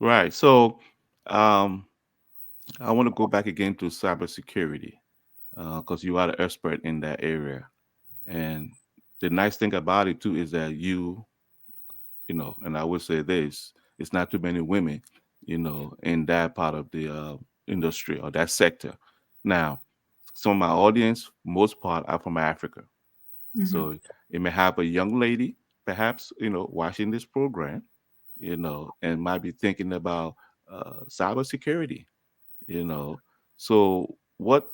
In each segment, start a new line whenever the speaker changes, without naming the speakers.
Right. So, um, I want to go back again to cybersecurity because you are the expert in that area. And the nice thing about it too is that and I would say this: it's not too many women, in that part of the industry or that sector. Now, some of my audience, most part, are from Africa.
Mhm.
So it may have a young lady, perhaps, watching this program, and might be thinking about cybersecurity, you know. So what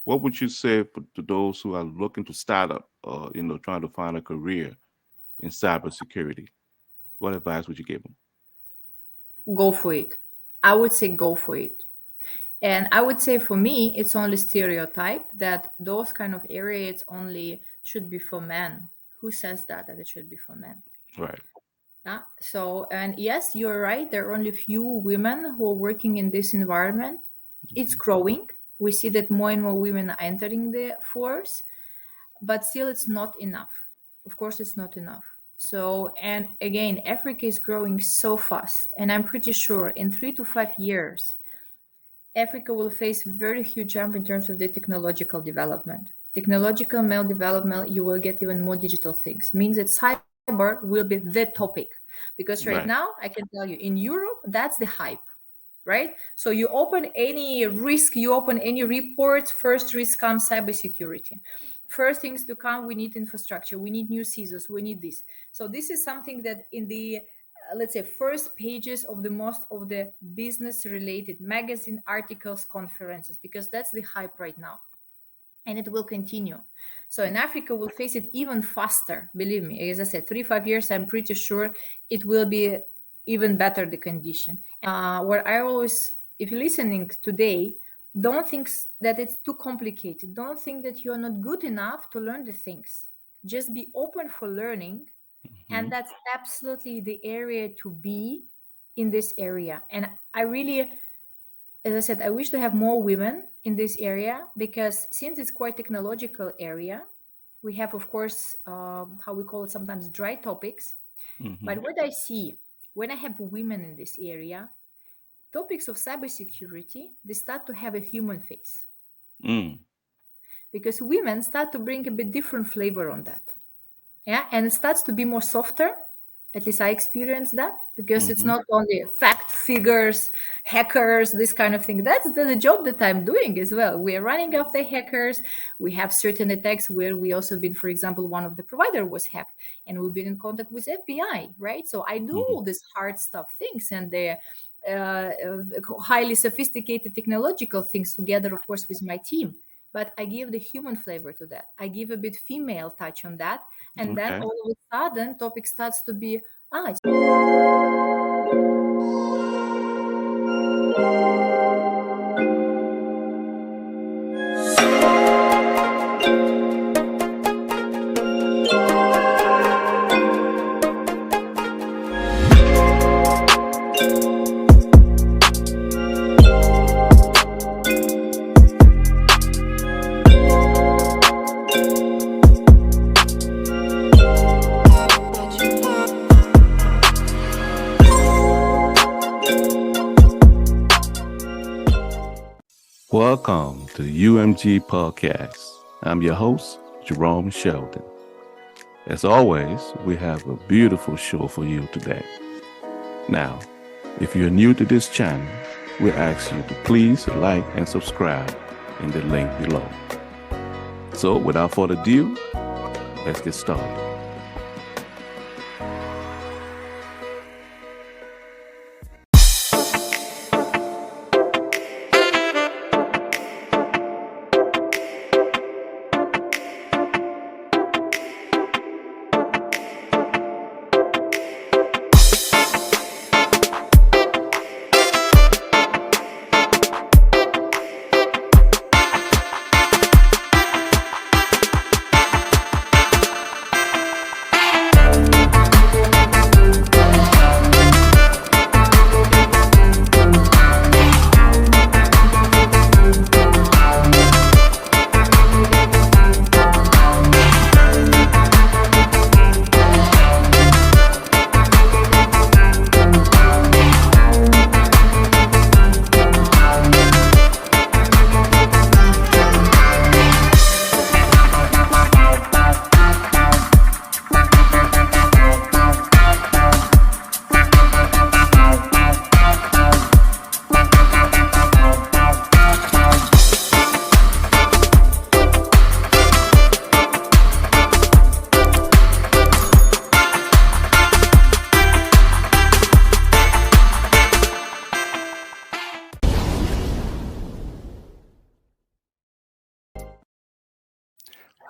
would you say to those who are looking to start up or, trying to find a career in cybersecurity? What advice would you give them?
Go for it. I would say go for it. And I would say for me, it's only stereotype that those kind of areas only should be for men. Who says that it should be for men?
Right.
Yeah. So, and yes, you're right. There are only few women who are working in this environment. It's
Mhm.
growing. We see that more and more women are entering the force, but still it's not enough. Of course, it's not enough. So, and again, Africa is growing so fast. And I'm pretty sure in 3 to 5 years, Africa will face very huge jump in terms of the technological development. Technological male development, you will get even more digital things. Means that cyber will be the topic. Because right now,
Right.
I can tell you, in Europe, that's the hype, right? So you open any risk, you open any reports, first risk comes cybersecurity. First things to come, we need infrastructure, we need new CISOs, we need this. So this is something that in the let's say first pages of the most of the business related magazine articles, conferences, because that's the hype right now, and it will continue. So in Africa, we'll face it even faster. Believe me, as I said, 3 5 years, I'm pretty sure it will be even better the condition. Where I always, if you're listening today, don't think that it's too complicated. Don't think that you're not good enough to learn the things. Just be open for learning,
Hmm.
and that's absolutely the area to be in this area. And I really, as I said, I wish to have more women in this area, because since it's quite technological area, we have, of course, how we call it sometimes dry topics.
Hmm.
But what I see when I have women in this area, topics of cybersecurity, they start to have a human face,
Mm.
because women start to bring a bit different flavor on that. Yeah, and it starts to be more softer. At least I experienced that, because it's
Hmm.
not only fact figures, hackers, this kind of thing. That's the job that I'm doing as well. We are running after hackers. We have certain attacks where we also been, for example, one of the provider was hacked, and we've been in contact with FBI, right? So I do
Hmm.
all these hard stuff things, and the highly sophisticated technological things together, of course, with my team. But I give the human flavor to that. I give a bit female touch on that, and then
Okay.
all of a sudden topic starts to be it's
Welcome to UMG Podcast. I'm your host, Jerome Sheldon. As always, we have a beautiful show for you today. Now, if you're new to this channel, we ask you to please like and subscribe in the link below. So, without further ado, let's get started.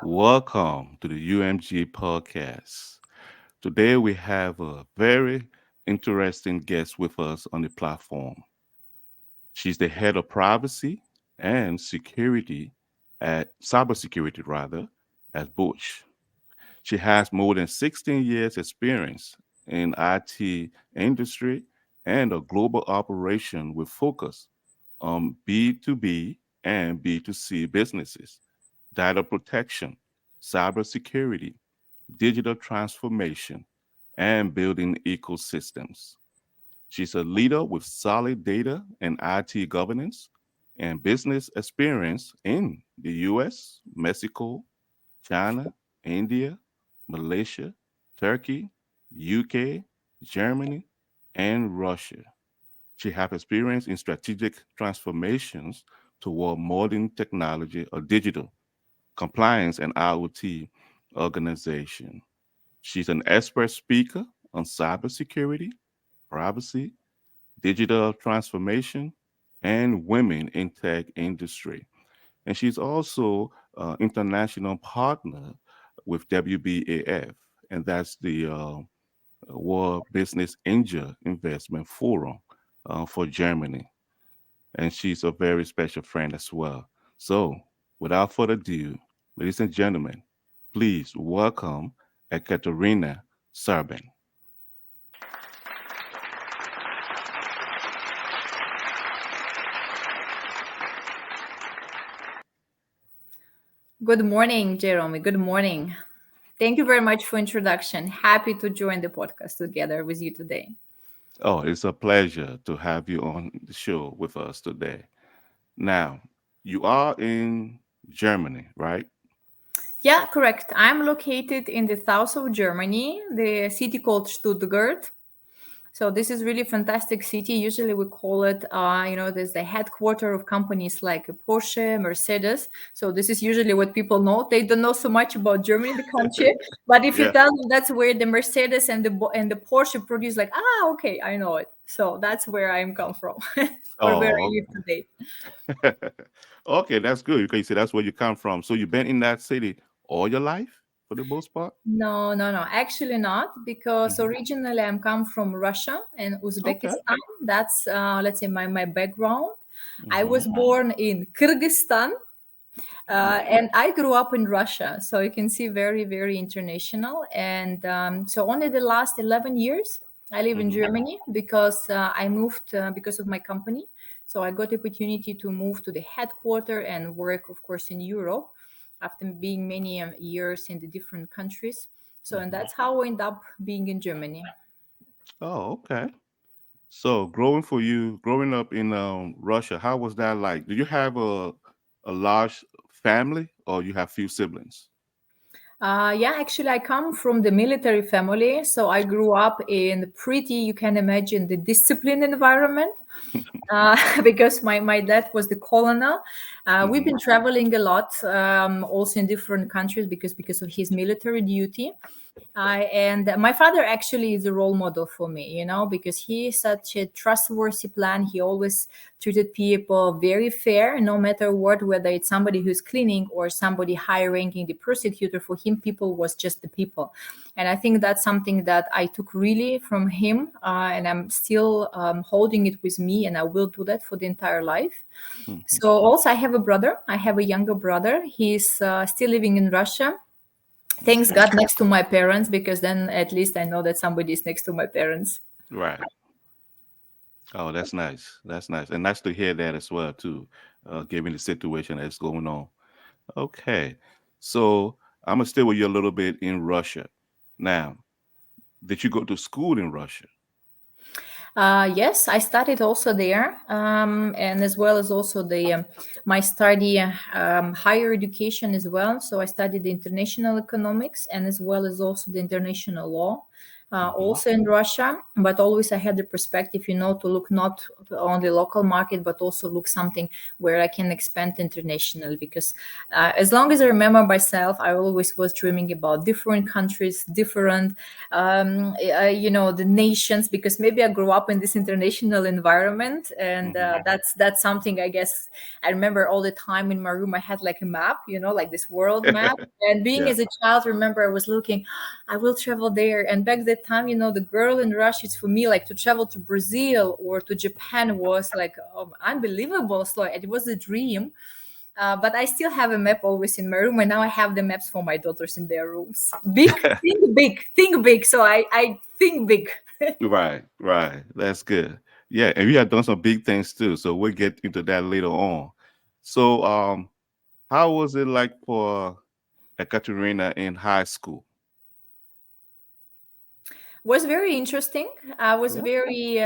Welcome to the UMG podcast. Today we have a very interesting guest with us on the platform. She's the head of privacy and security at cybersecurity rather at Bosch. She has more than 16 years experience in IT industry and a global operation with focus on B2B and B2C businesses, data protection, cybersecurity, digital transformation, and building ecosystems. She's a leader with solid data and IT governance and business experience in the US, Mexico, China, India, Malaysia, Turkey, UK, Germany, and Russia. She has experience in strategic transformations toward modern technology or digital compliance and IoT organization. She's an expert speaker on cybersecurity, privacy, digital transformation, and women in tech industry. And she's also international partner with WBAF, and that's the World Business Angel Investment Forum for Germany. And she's a very special friend as well. So, without further ado, ladies and gentlemen, please welcome Katerina Serbin.
Good morning, Jeremy. Good morning. Thank you very much for introduction. Happy to join the podcast together with you today.
Oh, it's a pleasure to have you on the show with us today. Now, you are in Germany, right?
Yeah, correct. I'm located in the south of Germany, the city called Stuttgart. So this is really fantastic city. Usually we call it, there's the headquarter of companies like Porsche, Mercedes. So this is usually what people know. They don't know so much about Germany, the country. But if you
Yeah.
tell them that's where the Mercedes and the Porsche produce, like, okay, I know it. So that's where I'm come from, or where I
Oh,
live today.
okay. Okay, that's good. You can say that's where you come from. So you've been in that city all your life for the most part?
No, no, no. Actually, not because
Hmm.
originally I'm come from Russia and
Okay.
Uzbekistan. That's let's say my background. I
Hmm.
was born in Kyrgyzstan, and I grew up in Russia. So you can see very international. And so only the last 11 years I live in
Hmm.
Germany because I moved because of my company. So I got the opportunity to move to the headquarter and work, of course, in Europe after being many years in the different countries. So, and
Hmm.
that's how I end up being in Germany.
Oh, okay. So growing up in Russia, how was that like? Do you have a large family or you have few siblings?
Yeah, actually, I come from the military family. So I grew up in pretty, you can imagine, the disciplined environment. Because my dad was the colonel. We've
Hmm.
been traveling a lot, also in different countries because of his military duty. And my father actually is a role model for me, because he is such a trustworthy plan. He always treated people very fair, no matter what, whether it's somebody who's cleaning or somebody high ranking, the prosecutor. For him, people was just the people. And I think that's something that I took really from him, and I'm still holding it with me, and I will do that for the entire life.
Hmm.
So also, I have a brother. I have a younger brother. He's still living in Russia. Thanks
Okay.
God next to my parents, because then at least I know that somebody is next to my parents.
Right. Oh, that's nice. That's nice. And nice to hear that as well too, given the situation that's going on. Okay. So I'm gonna stay with you a little bit in Russia. Now, did you go to school in Russia?
Yes, I studied also there, and as well as also the my study higher education as well. So I studied the international economics and as well as also the international law.
Mm-hmm.
also in Russia, but always I had the perspective, to look not on the local market, but also look something where I can expand international. Because as long as I remember myself, I always was dreaming about different countries, different, the nations, because maybe I grew up in this international environment, and
Mm-hmm.
that's something I guess I remember all the time in my room. I had like a map, like this world map. And being
Yeah.
as a child, remember I was looking, I will travel there. And back that time, the girl in Russia, it's for me like to travel to Brazil or to Japan was like unbelievable. So it was a dream. But I still have a map always in my room, and now I have the maps for my daughters in their rooms. Big, think big, think big. So I think big.
Right, right. That's good. Yeah, and you have done some big things too. So we'll get into that later on. So, how was it like for Katerina in high school?
Was very interesting. I was
Yeah.
very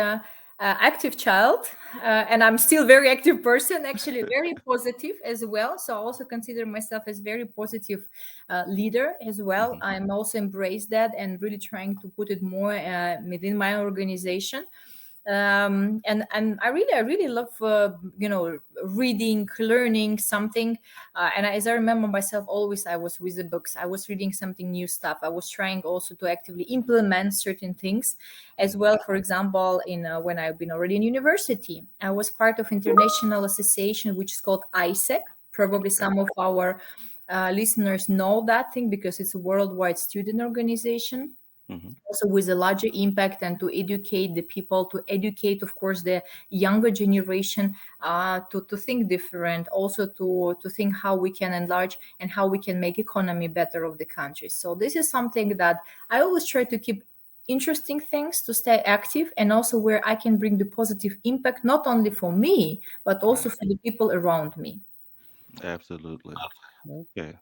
active child, and I'm still very active person. Actually, very positive as well. So I also consider myself as very positive leader as well.
Hmm.
I'm also embrace that and really trying to put it more within my organization. And I really love reading, learning something. And as I remember myself, always I was with the books. I was reading something new stuff. I was trying also to actively implement certain things as
Hmm.
well. For example, in when I've been already in university, I was part of international association which is called ISEC. Probably
Okay.
some of our listeners know that thing because it's a worldwide student organization,
Hmm.
also with a larger impact, and to educate the people, to educate of course the younger generation, to think different, also to think how we can enlarge and how we can make economy better of the country. So this is something that I always try to keep interesting things, to stay active, and also where I can bring the positive impact not only for me but also
Right.
for the people around me.
Absolutely. Okay.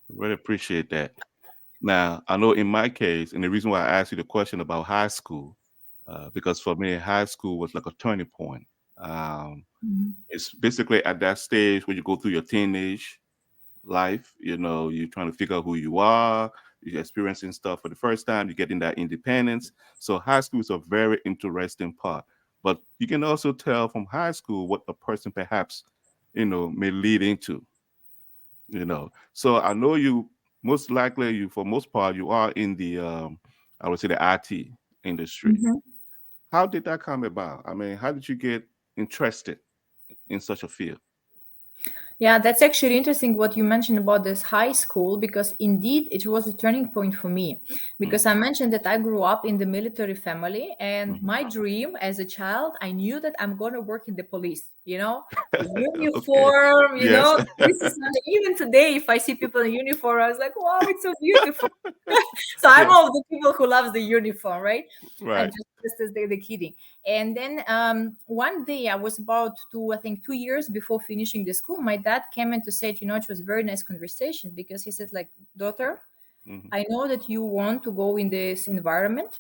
Really appreciate that. Now, I know in my case, and the reason why I asked you the question about high school, because for me, high school was like a turning point. Um,
Mhm.
it's basically at that stage where you go through your teenage life. You're trying to figure out who you are. You're experiencing stuff for the first time. You're getting that independence. So high school is a very interesting part. But you can also tell from high school what a person perhaps, may lead into. So I know you most likely you for most part you are in the I would say the IT industry.
Mhm.
How did that come about? I mean, how did you get interested in such a field?
Yeah, that's actually interesting what you mentioned about this high school, because indeed it was a turning point for me. Because I
Mm-hmm.
mentioned that I grew up in the military family, and
Mm-hmm.
my dream as a child, I knew that I'm going to work in the police, the
Okay.
uniform,
Yes.
this is something, even today, if I see people in uniform, I was like, wow, it's so beautiful. So I'm
Yeah.
all of the people who loves the uniform, right? I'm
Right.
just as the kidding. And then one day I was about to, I think 2 years before finishing the school, my dad came in to say, it was a very nice conversation, because he said, like, daughter,
Mm-hmm.
I know that you want to go in this environment,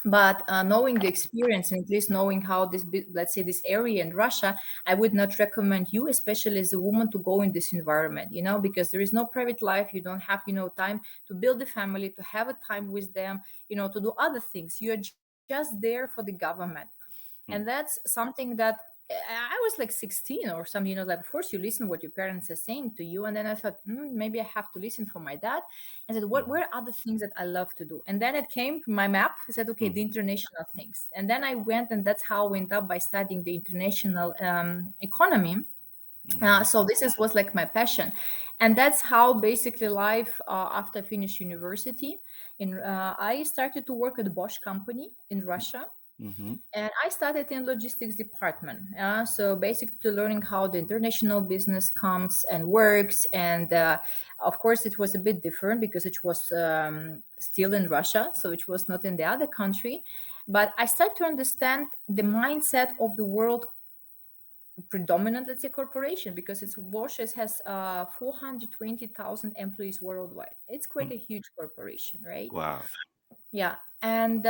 but knowing the experience, and at least knowing how this, let's say, this area in Russia, I would not recommend you, especially as a woman, to go in this environment, because there is no private life. You don't have, time to build a family, to have a time with them, to do other things. You are just there for the government. And that's something that I was like 16 or something, like, of course you listen what your parents are saying to you. And then I thought, maybe I have to listen for my dad. And said, what
Mm-hmm.
were other things that I love to do? And then it came my map. I said, okay, the
Mm-hmm.
international things. And then I went, and that's how I went up by studying the international economy.
Mm-hmm.
So this is was like my passion, and that's how basically life, after I finished university. I started to work at the Bosch company in Russia,
Mm-hmm.
and I started in logistics department. So basically to learning how the international business comes and works. And of course it was a bit different because it was still in Russia, so it was not in the other country. But I started to understand the mindset of the world predominant, let's say, corporation, because it's Bosch has 420,000 employees worldwide. It's quite a huge corporation, right?
Wow.
Yeah. And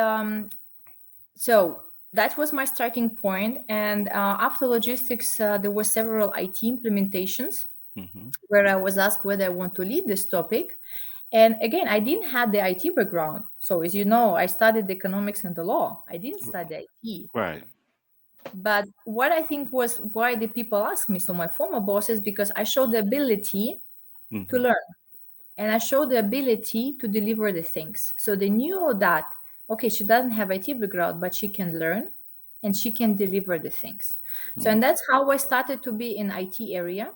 so that was my starting point. And after logistics, there were several IT implementations
Mm-hmm.
where I was asked whether I want to lead this topic. And again, I didn't have the IT background. So as you know, I studied economics and the law. I didn't study IT.
Right.
But what I think was why the people ask me, so my former bosses, because I showed the ability to
Mm-hmm.
learn and I showed the ability to deliver the things. So they knew that, okay, she doesn't have IT background, but she can learn and she can deliver the things. So,
Mm-hmm.
and that's how I started to be in IT area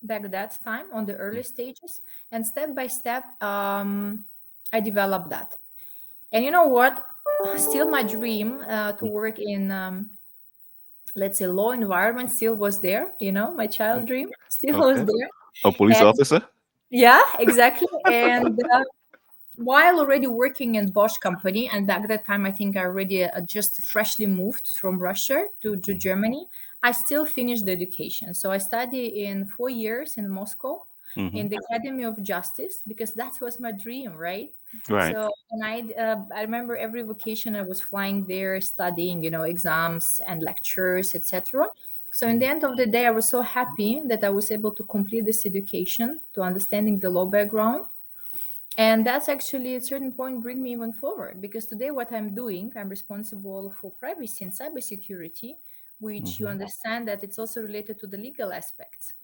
back that time on the early stages. And step by step, I developed that. And you know what? Still my dream to work in, let's say, law environment still was there. My child dream still was
Okay.
there.
A police
And
officer?
yeah, exactly. And while already working in Bosch company, and back that time, I think I already just freshly moved from Russia to Germany, I still finished the education. So I studied in 4 years in Moscow
Mm-hmm.
in the Academy of Justice because that was my dream, right?
Right.
So and I remember every vacation I was flying there, studying, exams and lectures, etc. So in the end of the day, I was so happy that I was able to complete this education to understanding the law background, and that's actually at a certain point bring me even forward because today what I'm doing, I'm responsible for privacy and cybersecurity, which you
Mm-hmm.
understand that it's also related to the legal aspects.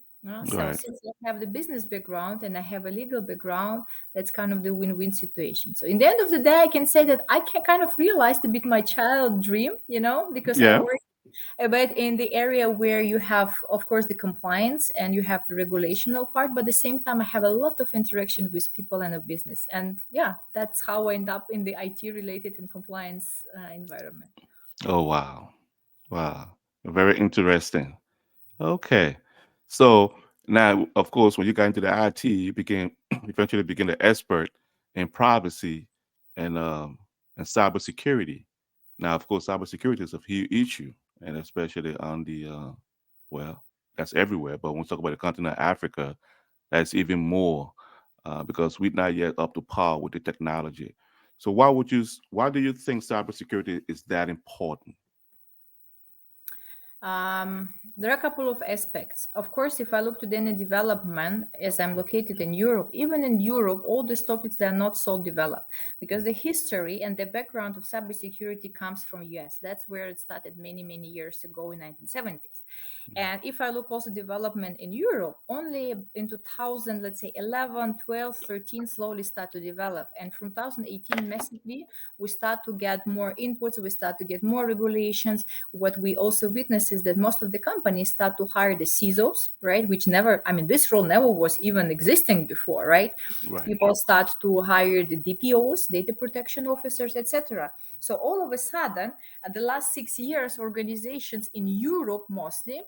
So
Right.
since I have the business background and I have a legal background, that's kind of the win-win situation. So in the end of the day, I can say that I can kind of realize a bit my child dream, because I
Yeah.
work but in the area where you have, of course, the compliance and you have the regulational part, but at the same time, I have a lot of interaction with people and a business. And yeah, that's how I end up in the IT related and compliance environment.
Oh, wow. Wow. Very interesting. Okay. So now, of course, when you got into the IT, you became eventually became an expert in privacy and cybersecurity. Now, of course, cybersecurity is a huge issue, and especially on the well, that's everywhere. But when we talk about the continent of Africa, that's even more because we're not yet up to par with the technology. So, why do you think cybersecurity is that important?
There are a couple of aspects. Of course, if I look to the any development, as I'm located in Europe, even in Europe, all these topics they are not so developed because the history and the background of cybersecurity comes from US. That's where it started many, many years ago in 1970s. And if I look also development in Europe, only in 2000, let's say 11, 12, 13, slowly start to develop. And from 2018, massively, we start to get more inputs, we start to get more regulations. What we also witness is that most of the companies start to hire the CISOs, right? Which never, I mean, this role never was even existing before, right?
Right.
People start to hire the DPOs, data protection officers, etc. So all of a sudden, at the last 6 years, organizations in Europe mostly,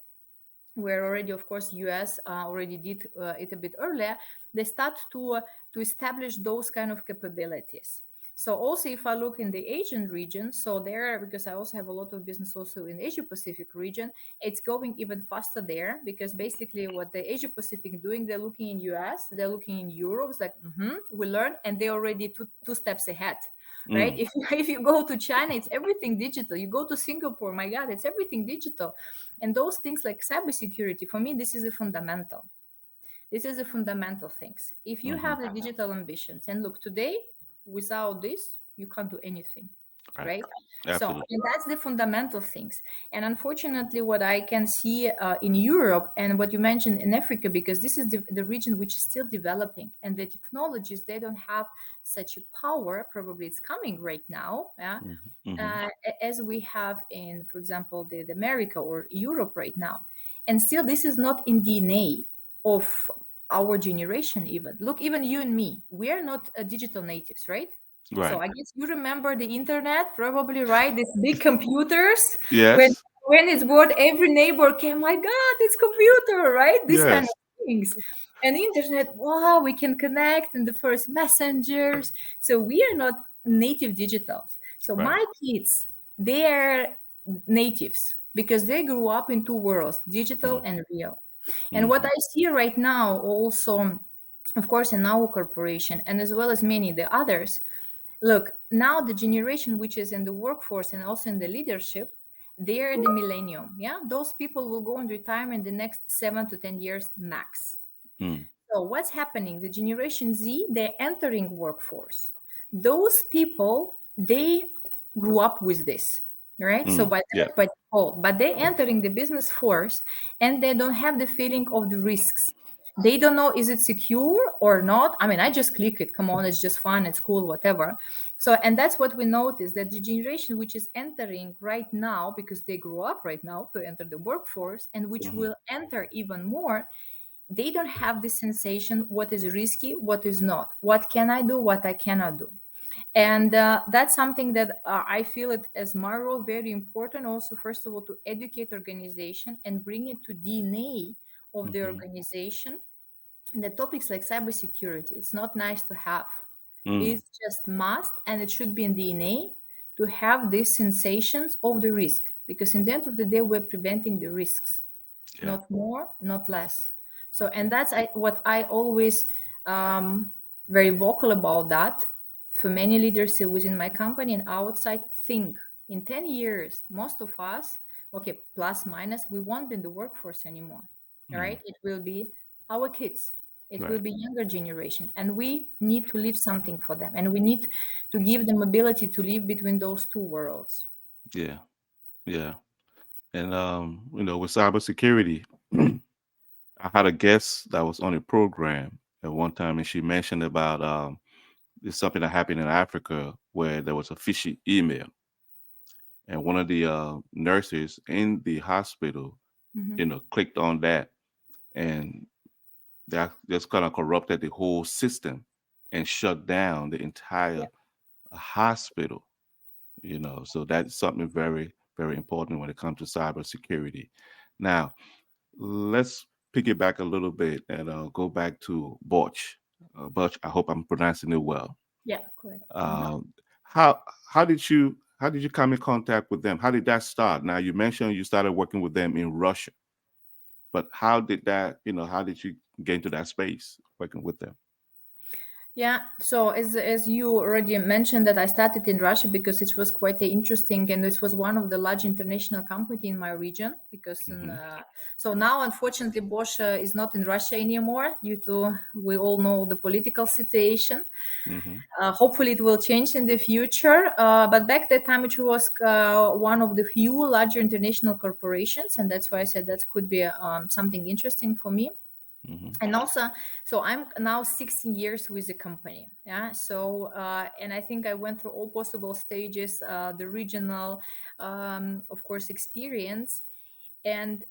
where already, of course, US already did it a bit earlier, they start to establish those kind of capabilities. So also, if I look in the Asian region, so there, because I also have a lot of business also in Asia Pacific region, it's going even faster there because basically what the Asia Pacific doing, they're looking in US, they're looking in Europe. It's like, we learn, and they're already two steps ahead, right?
Mm.
If you go to China, it's everything digital. You go to Singapore, my God, it's everything digital. And those things like cybersecurity, for me, this is a fundamental. This is the fundamental things. If you
Hmm.
have the digital ambitions, and look, today, without this, you can't do anything,
Right.
right? So,
Absolutely.
and that's the fundamental things. And unfortunately, what I can see in Europe and what you mentioned in Africa, because this is the region which is still developing, and the technologies, they don't have such a power. Probably it's coming right now. Yeah,
Hmm. Hmm.
as we have in, for example, the America or Europe right now. And still, this is not in DNA of our generation. Even look, even you and me, we are not digital natives, right? So
Right.
I guess you remember the internet, probably, right? These big computers when
Yes.
when it's brought, every neighbor came, my God, it's computer, right? These kind
Yes.
of things. And internet, wow, we can connect in the first messengers. So we are not native digitals. So
Right.
my kids, they are natives because they grew up in two worlds, digital and real. And what
Mm-hmm.
I see right now also, of course, in our corporation and as well as many the others, look, now the generation which is in the workforce and also in the leadership, they're the millennium. Yeah, those people will go on retirement the next 7 to 10 years max.
Mm.
So what's happening? The Generation Z, they're entering workforce. Those people, they grew up with this, right? So
Mm. Yeah.
by default, but they're entering the business force and they don't have the feeling of the risks. They don't know is it secure or not. I mean, I just click it. Come on, it's just fun, it's cool, whatever. So, and that's what we notice that the generation which is entering right now, because they grew up right now to enter the workforce, and which
Hmm.
will enter even more, they don't have the sensation what is risky, what is not, what can I do, what I cannot do. And that's something that I feel it as my role very important also, first of all, to educate organization and bring it to DNA of the
Hmm.
organization. And the topics like cybersecurity, it's not nice to have,
Mm.
it's just must, and it should be in DNA to have these sensations of the risk, because in the end of the day we're preventing the risks,
Yeah.
not more, not less. So, and that's what I always very vocal about that. For many leaders within my company and outside, think in 10 years, most of us, okay, plus minus, we won't be in the workforce anymore. All
Mm.
right, it will be our kids. It will
Right.
be younger generation, and we need to leave something for them, and we need to give them ability to live between those two worlds.
Yeah. Yeah. And with cybersecurity, I had a guest that was on a program at one time, and she mentioned about there's something that happened in Africa where there was a fishy email, and one of the nurses in the hospital,
Mhm.
clicked on that, and that just kind of corrupted the whole system and shut down the entire hospital. So that's something very, very important when it comes to cybersecurity. Now, let's piggyback a little bit and go back to Bosch. Bosch, I hope I'm pronouncing it well.
Yeah, correct. Mhm.
Um, how how did you come in contact with them? How did that start? Now you mentioned you started working with them in Russia, but how did you get into that space working with them?
Yeah, so as you already mentioned that I started in Russia because it was quite interesting, and this was one of the large international company in my region. Because
Hmm.
so now unfortunately Bosch is not in Russia anymore due to, we all know, the political situation.
Hmm.
Hopefully it will change in the future. But back that time it was one of the few larger international corporations, and that's why I said that could be something interesting for me.
Hmm.
And also, so I'm now 16 years with the company. Yeah, so and I think I went through all possible stages, the regional of course experience. And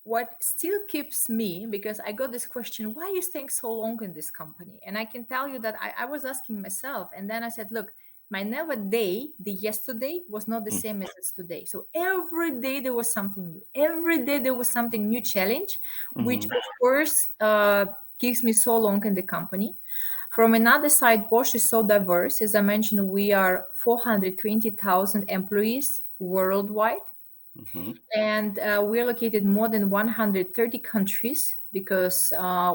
what still keeps me, because I got this question, why are you staying so long in this company? And I can tell you that I was asking myself, and then I said, look, my never day, the yesterday was not the same as it's today. So every day there was something new. Every day there was something new challenge, which
Hmm.
of course keeps me so long in the company. From another side, Bosch is so diverse. As I mentioned, we are 420,000 employees worldwide,
Hmm.
and we're located more than 130 countries because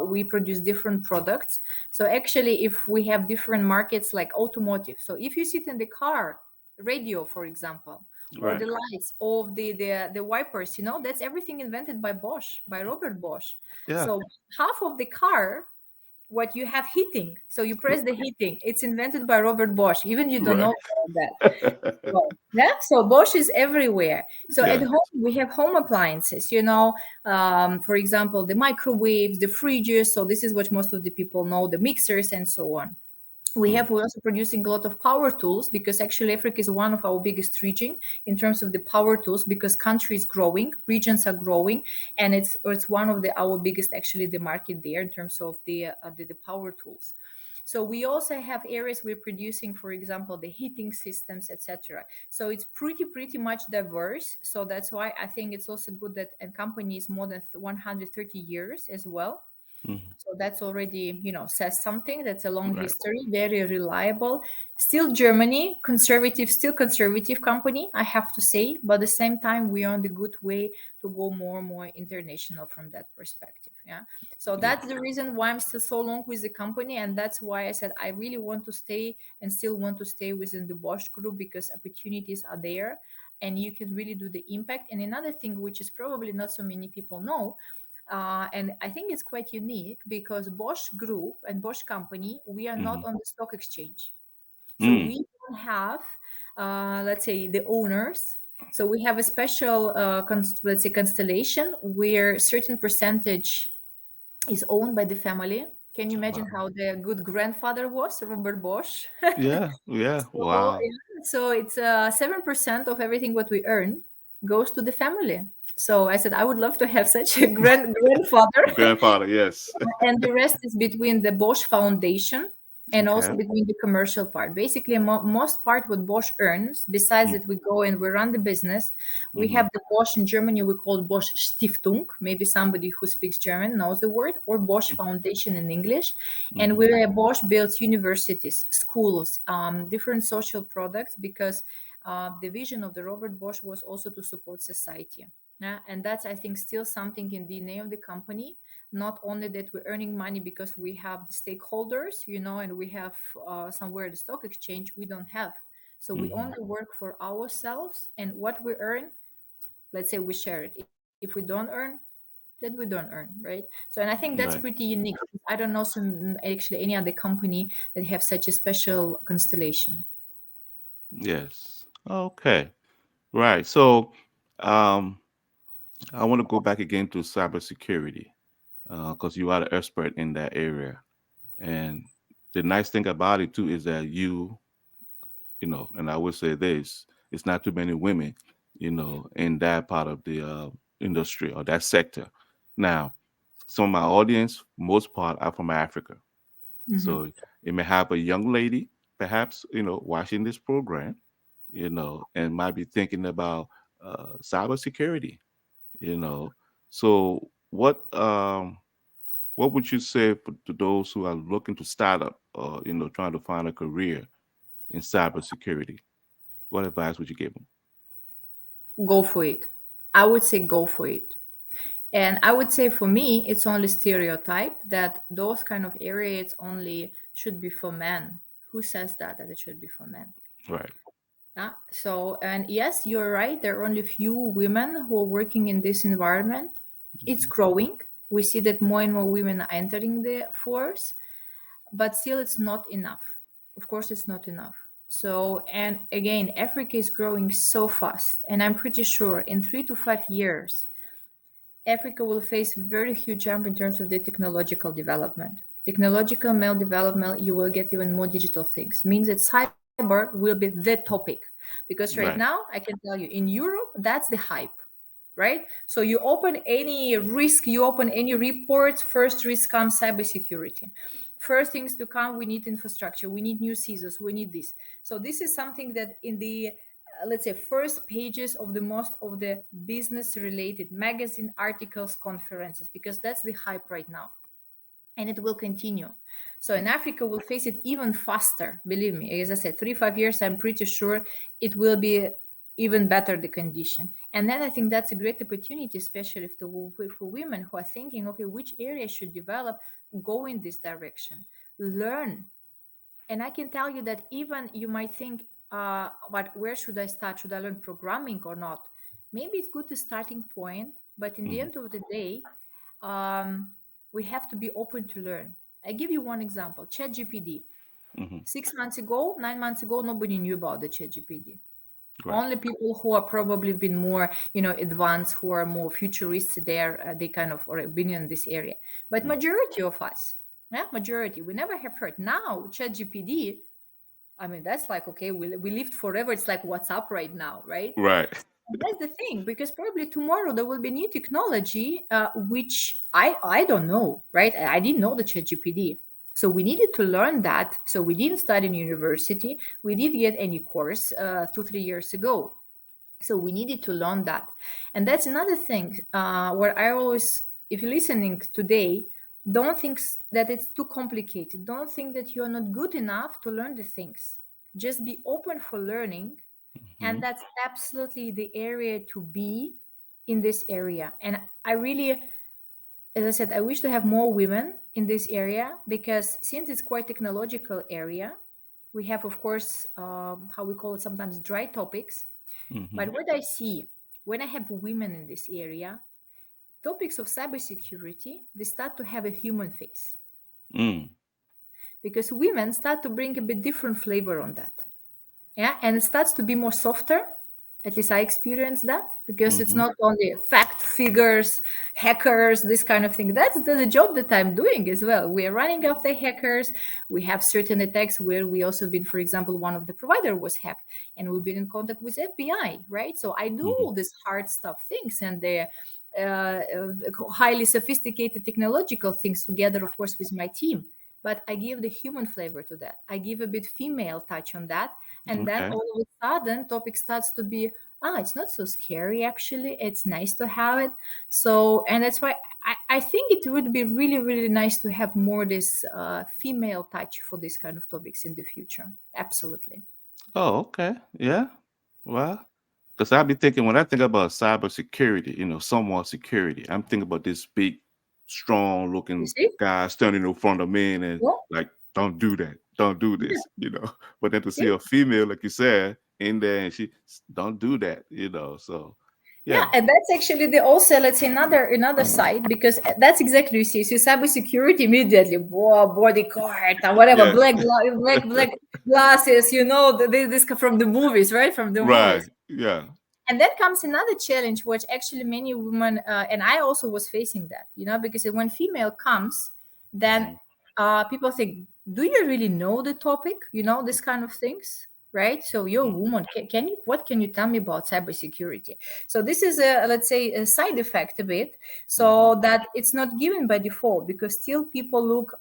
we produce different products. So actually, if we have different markets like automotive, so if you sit in the car, radio, for example, or
Right.
the lights, or the wipers, that's everything invented by Bosch, by Robert Bosch.
Yeah.
So half of the car, what you have heating, so you press the heating, it's invented by Robert Bosch, even you don't know
Right.
about that. Well, yeah, so Bosch is everywhere. So at
Yeah.
home, we have home appliances, for example, the microwaves, the fridges. So this is what most of the people know, the mixers and so on.
Mm.
We're also producing a lot of power tools, because actually Africa is one of our biggest region in terms of the power tools, because country is growing, regions are growing, and it's one of the our biggest, actually, the market there in terms of the power tools. So we also have areas we're producing, for example, the heating systems, etc. So it's pretty much diverse. So that's why I think it's also good that a company is more than 130 years as well.
Mhm.
So that's already, says something. That's a long
Right.
history, very reliable. Still Germany, conservative, still conservative company, I have to say. But at the same time, we are on the good way to go more and more international from that perspective. Yeah. So
Yeah.
that's the reason why I'm still so long with the company. And that's why I said I really want to stay and still want to stay within the Bosch group, because opportunities are there and you can really do the impact. And another thing, which is probably not so many people know, And I think it's quite unique because Bosch Group and Bosch Company, we are not
Hmm.
on the stock exchange. So
Mm.
we don't have, let's say, the owners. So we have a special, let's say, constellation where certain percentage is owned by the family. Can you imagine
Wow.
how the good grandfather was, Robert Bosch?
Yeah. Yeah.
So,
Wow.
yeah, so it's 7% of everything what we earn goes to the family. So I said I would love to have such a grandfather.
Grandfather. Yes.
And the rest is between the Bosch Foundation and also
Okay.
between the commercial part. Basically, most part what Bosch earns, besides
Mm.
that we go and we run the business, we
Hmm.
have the Bosch in Germany, we call it Bosch Stiftung. Maybe somebody who speaks German knows the word, or Bosch Foundation in English. And
Hmm.
we Bosch builds universities, schools, different social products because the vision of the Robert Bosch was also to support society. Yeah, and that's I think still something in DNA of the company. Not only that we're earning money because we have the stakeholders, and we have somewhere the stock exchange, we don't have. So we
Hmm.
only work for ourselves, and what we earn, let's say we share it. If we don't earn, then we don't earn, right? So, and I think that's pretty
Right.
unique. I don't know some actually any other company that have such a special constellation.
Yes. Okay. Right. So, um, I want to go back again to cybersecurity because you are the expert in that area. And the nice thing about it too is that and I would say this: it's not too many women, in that part of the industry or that sector. Now, some of my audience, most part, are from Africa,
Hmm.
so it may have a young lady, perhaps, watching this program, and might be thinking about cybersecurity, you know. So, what would you say to those who are looking to start up, or trying to find a career in cybersecurity? What advice would you give them?
Go for it. I would say go for it. And I would say for me, it's only stereotype that those kind of areas only should be for men. Who says that it should be for men?
Right.
Yeah. So, and yes, you're right. There are only few women who are working in this environment. It's
Hmm.
growing. We see that more and more women are entering the force, but still, it's not enough. Of course, it's not enough. So, and again, Africa is growing so fast, and I'm pretty sure in 3 to 5 years, Africa will face very huge jump in terms of the technological development. Technological male development, you will get even more digital things. Means that cyber will be the topic. Because right now,
Right.
I can tell you, in Europe, that's the hype, right? So you open any risk, you open any reports, first risk comes cybersecurity. First things to come, we need infrastructure, we need new CISOs, we need this. So this is something that in the let's say first pages of the most of the business related magazine articles, conferences, because that's the hype right now, and it will continue. So in Africa, we'll face it even faster. Believe me, as I said, 3 5 years, I'm pretty sure it will be even better the condition. And then I think that's a great opportunity, especially for women who are thinking, okay, which area should develop, go in this direction, learn. And I can tell you that even you might think, but where should I start? Should I learn programming or not? Maybe it's good to starting point, but in the
Hmm.
end of the day, um, we have to be open to learn. I give you one example: ChatGPT.
Hmm.
6 months ago, 9 months ago, nobody knew about the ChatGPT.
Right.
Only people who are probably been more, advanced, who are more futurists, there they kind of or been in this area. But majority of us, yeah, majority, we never have heard. Now, ChatGPT, I mean, that's like, okay, we lived forever. It's like WhatsApp right now, right?
Right.
And that's the thing, because probably tomorrow there will be new technology, which I don't know, right? I didn't know the ChatGPT. So we needed to learn that. So we didn't study in university. We didn't get any course 2 3 years ago. So we needed to learn that. And that's another thing where I always, if you're listening today, don't think that it's too complicated. Don't think that you're not good enough to learn the things. Just be open for learning,
Hmm.
and that's absolutely the area to be in this area. And I really, as I said, I wish to have more women in this area, because since it's quite technological area, we have, of course, how we call it sometimes dry topics.
Hmm.
But what I see when I have women in this area, topics of cybersecurity, they start to have a human face,
Mm.
because women start to bring a bit different flavor on that. Yeah, and it starts to be more softer. At least I experienced that, because it's
Mm-hmm.
not only fact figures, hackers, this kind of thing. That's the job that I'm doing as well. We are running after hackers. We have certain attacks where we also been, for example, one of the provider was hacked, and we've been in contact with FBI, right? So I do
Mm-hmm.
all these hard stuff things, and the highly sophisticated technological things together, of course, with my team. But I give the human flavor to that. I give a bit female touch on that, and then
Okay.
all of a sudden topic starts to be, it's not so scary, actually, it's nice to have it. So, and that's why I think it would be really, really nice to have more this female touch for this kind of topics in the future. Absolutely.
Oh, okay. Yeah. Well, because I be thinking when I think about cybersecurity, somewhat security, I'm thinking about this big, strong
You
looking
see?
guy standing in front of me and
Yeah,
like, don't do that, don't do
yeah.
this. But then to see
See?
a female, like you said, in there and don't do that. So,
Yeah,
yeah.
and that's actually the also, let's say, another side, because that's exactly, you see, so cybersecurity immediately, body card, whatever,
Yeah.
black glasses, this from the movies, right? From the
Right.
movies.
Yeah.
And then comes another challenge, which actually many women, and I also was facing that, because when female comes, then
Hmm.
people think, do you really know the topic? This kind of things, right? So you're a
Hmm.
woman. What can you tell me about cybersecurity? So this is a, let's say, a side effect a bit,
Hmm.
so that it's not given by default, because still people look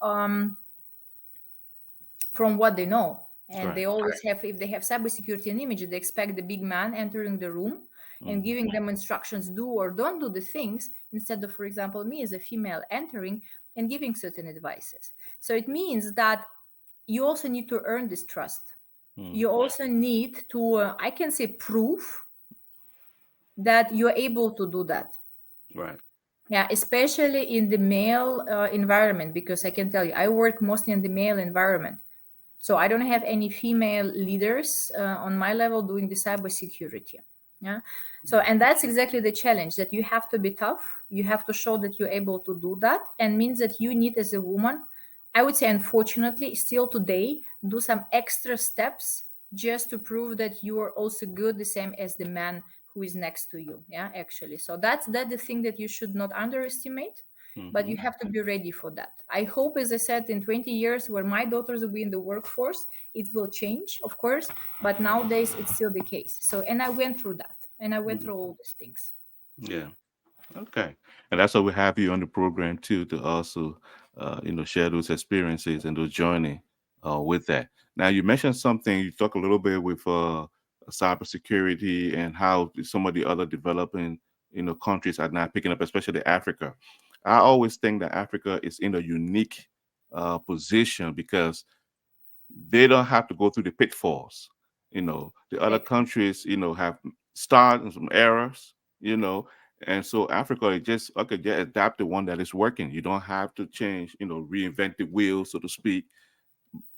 from what they know. And they
Right.
always have, if they have cybersecurity and image, they expect the big man entering the room and
Hmm.
giving them instructions, do or don't do the things, instead of, for example, me as a female entering and giving certain advices. So it means that you also need to earn this trust.
Hmm.
You also need to, I can say, proof that you're able to do that.
Right.
Yeah, especially in the male environment, because I can tell you, I work mostly in the male environment. So I don't have any female leaders on my level doing the cybersecurity. Yeah. So,
Hmm.
and that's exactly the challenge, that you have to be tough. You have to show that you're able to do that, and means that you need, as a woman, I would say, unfortunately, still today, do some extra steps just to prove that you are also good, the same as the man who is next to you. Yeah, actually. So that's the thing that you should not underestimate, but
Hmm.
you have to be ready for that. I hope, as I said, in 20 years, where my daughters will be in the workforce, it will change, of course, but nowadays it's still the case. So, and I went through that, and I went
Hmm.
through all these things.
Yeah. Okay. And that's why we have you on the program too, to also, share those experiences and those journey with that. Now, you mentioned something, you talk a little bit with cybersecurity and how some of the other developing, countries are not picking up, especially Africa. I always think that Africa is in a unique position because they don't have to go through the pitfalls. The other
Exactly.
countries, have started some errors, and so Africa is just okay, just adapt the one that is working. You don't have to change, reinvent the wheel, so to speak.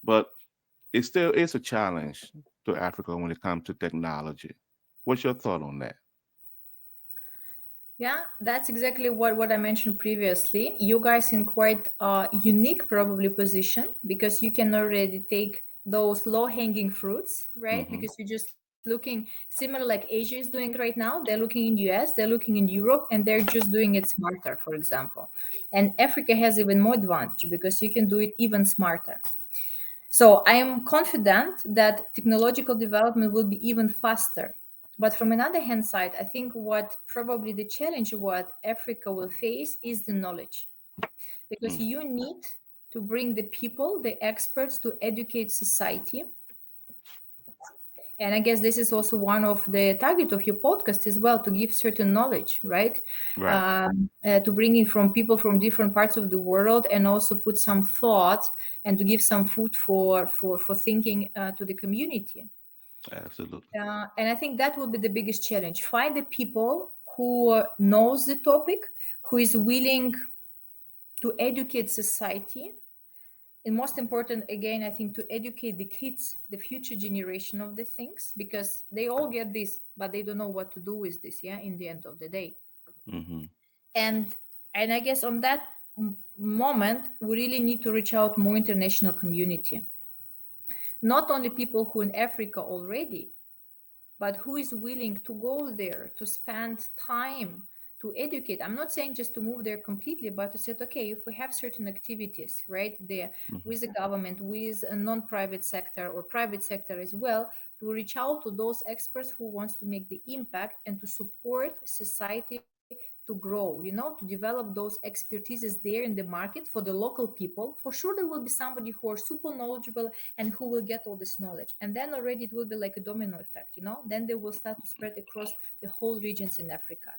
But it still is a challenge to Africa when it comes to technology. What's your thought on that?
Yeah, that's exactly what I mentioned previously. You guys in quite a unique probably position, because you can already take those low hanging fruits, right?
Hmm.
Because you're just looking similar like Asia is doing right now. They're looking in US, they're looking in Europe, and they're just doing it smarter, for example. And Africa has even more advantage, because you can do it even smarter. So I am confident that technological development will be even faster. But from another hand side, I think what probably the challenge what Africa will face is the knowledge, because
Mm.
you need to bring the people, the experts, to educate society. And I guess this is also one of the target of your podcast as well, to give certain knowledge, right?
Right.
To bring in from people from different parts of the world, and also put some thought, and to give some food for thinking to the community.
Absolutely.
And I think that will be the biggest challenge: find the people who knows the topic, who is willing to educate society, and most important, again, I think, to educate the kids, the future generation of the things, because they all get this, but they don't know what to do with this, yeah, in the end of the day.
Hmm.
And And I guess on that moment, we really need to reach out more international community, not only people who in Africa already, but who is willing to go there to spend time to educate. I'm not saying just to move there completely, but to say, okay, if we have certain activities right there
Hmm.
with the government, with a non-private sector or private sector as well, to reach out to those experts who wants to make the impact and to support society to grow, to develop those expertises there in the market for the local people. For sure there will be somebody who are super knowledgeable and who will get all this knowledge, and then already it will be like a domino effect, then they will start to spread across the whole regions in Africa.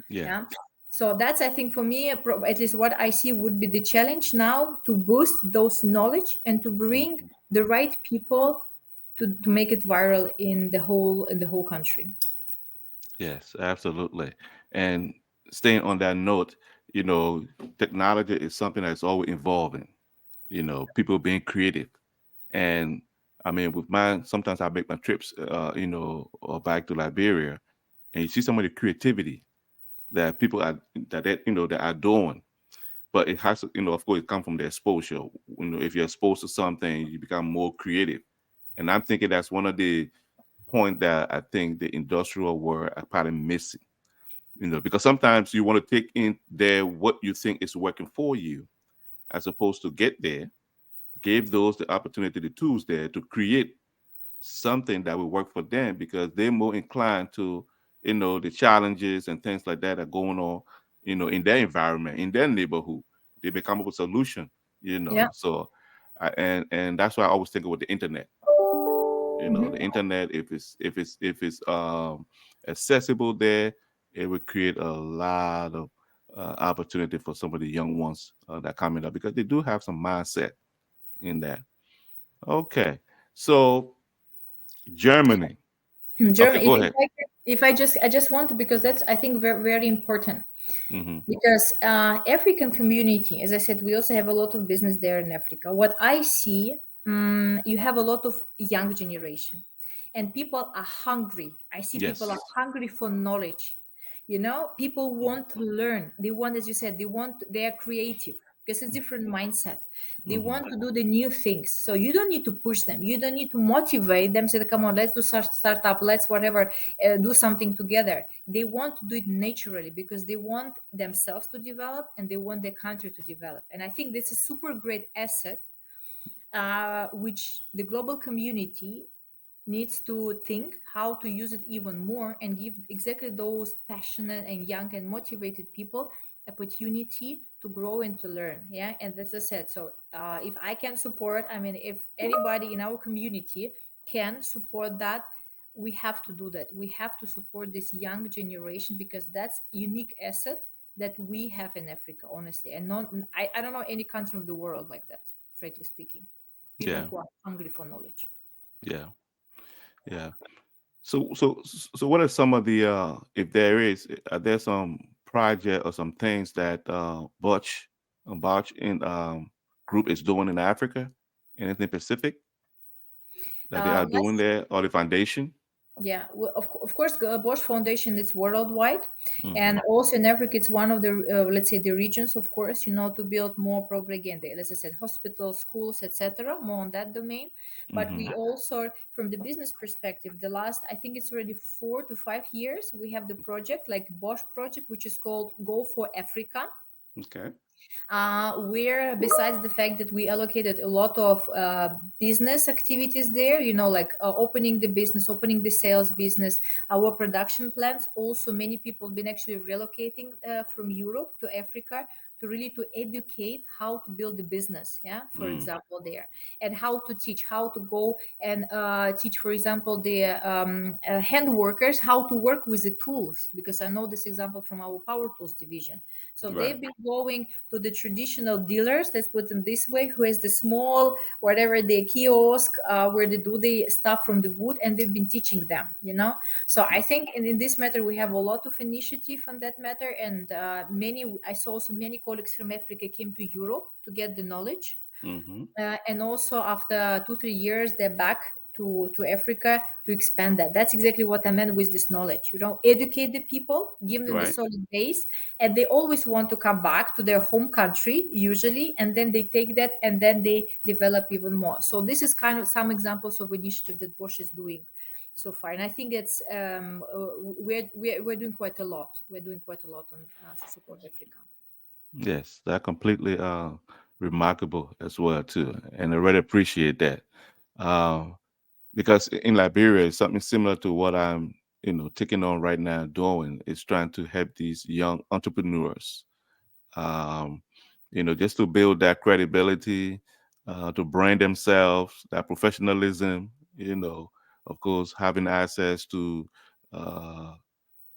Yeah.
Yeah. So that's, I think, for me, at least what I see would be the challenge now, to boost those knowledge and to bring
Mhm.
the right people to make it viral in the whole country.
Yes, absolutely. And staying on that note, you know, technology is something that's always evolving. People being creative. And I mean, with mine, sometimes I make my trips, or back to Liberia, and you see some of the creativity that people are that are doing. But it has to, of course, it comes from the exposure. If you're exposed to something, you become more creative. And I'm thinking that's one of the point that I think the industrial world are probably missing. Because sometimes you want to take in there what you think is working for you, as opposed to get there, give those the opportunity, the tools there to create something that will work for them, because they're more inclined to, the challenges and things like that are going on, in their environment, in their neighborhood. They may come up with a solution,
Yeah.
So, and that's why I always think with the internet. The
Hmm.
internet, if it's accessible there, it would create a lot of opportunity for some of the young ones that coming up, because they do have some mindset in that. Okay, so Germany. Okay,
Germany.
go ahead.
If I just want to, because that's, I think, very, very important.
Hmm.
Because African community, as I said, we also have a lot of business there in Africa. What I see, you have a lot of young generation, and people are hungry. I see people are
Yes.
hungry for knowledge. People want to learn. They want, as you said, they are creative, because it's different mindset. They
Hmm.
want to do the new things. So you don't need to push them. You don't need to motivate them. Say, come on, let's do startup. Let's whatever, do something together. They want to do it naturally, because they want themselves to develop and they want their country to develop. And I think this is super great asset, which the global community needs to think how to use it even more and give exactly those passionate and young and motivated people opportunity to grow and to learn. Yeah. And as I said, so if I can support, I mean, if anybody in our community can support that, we have to do that. We have to support this young generation, because that's unique asset that we have in Africa, honestly. And not, I don't know any country of the world like that, frankly speaking. People
Yeah.
who are hungry for knowledge.
Yeah. Yeah. So what are some of the if there is, are there some project or some things that Bosch in group is doing in Africa? Anything specific that they are doing
Last
there, or the foundation?
Yeah, well, of course, Bosch Foundation is worldwide,
Hmm.
and also in Africa, it's one of the let's say the regions, of course, to build more propaganda. As I said, hospitals, schools, etc. More on that domain, but
Hmm.
we also, from the business perspective, the last, I think it's already 4 to 5 years, we have the project like Bosch project, which is called Go for Africa,
Okay.
where besides the fact that we allocated a lot of business activities there, like opening the business, opening the sales business, our production plants, also many people have been actually relocating from Europe to Africa to really to educate how to build the business, yeah, for
Mm.
example, there, and how to teach, how to go and teach, for example, the hand workers how to work with the tools, because I know this example from our power tools division. So
Right.
they've been going to the traditional dealers, let's put them this way, who has the small, whatever, the kiosk, where they do the stuff from the wood, and they've been teaching them. So I think in this matter, we have a lot of initiative on that matter. And I saw also many colleagues from Africa came to Europe to get the knowledge.
Hmm.
And also after 2-3 years, they're back to Africa to expand that. That's exactly what I meant with this knowledge. Educate the people, give them the
Right.
solid base, and they always want to come back to their home country usually, and then they take that and then they develop even more. So this is kind of some examples of initiative that Bosch is doing so far, and I think it's we're doing quite a lot. We're doing quite a lot on to support Africa.
Yes, that completely remarkable as well too, and I really appreciate that. Um, because in Liberia, it's something similar to what I'm, taking on right now, doing is trying to help these young entrepreneurs, um, just to build that credibility, to brand themselves, that professionalism, of course, having access to uh,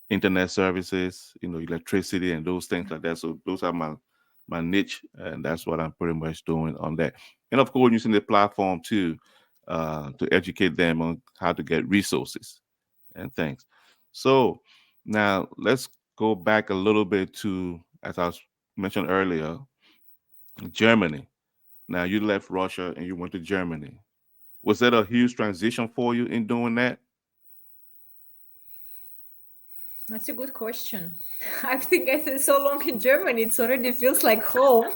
internet services, electricity and those things like that. So those are my niche, and that's what I'm pretty much doing on that. And of course, using the platform too, to educate them on how to get resources and things. So now let's go back a little bit to, as I was mentioned earlier, Germany. Now you left Russia and you went to Germany. Was that a huge transition for you in doing that?
That's a good question. I think I spent so long in Germany, it already feels like home.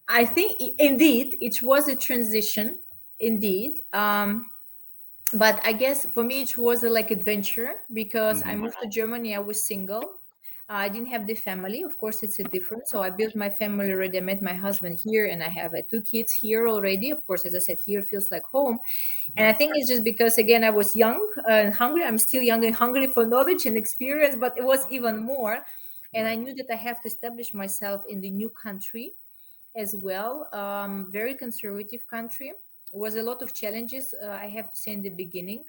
I think indeed it was a transition, indeed. But I guess for me it was a like adventure because I
Hmm.
moved to Germany. I was single. I didn't have the family. Of course, it's a difference. So I built my family already. I met my husband here, and I have two kids here already. Of course, as I said, here feels like home. And I
Right.
think it's just because again I was young and hungry. I'm still young and hungry for knowledge and experience, but it was even more. And I
Right.
knew that I have to establish myself in the new country as well. Very conservative country. Was a lot of challenges, I have to say, in the beginning.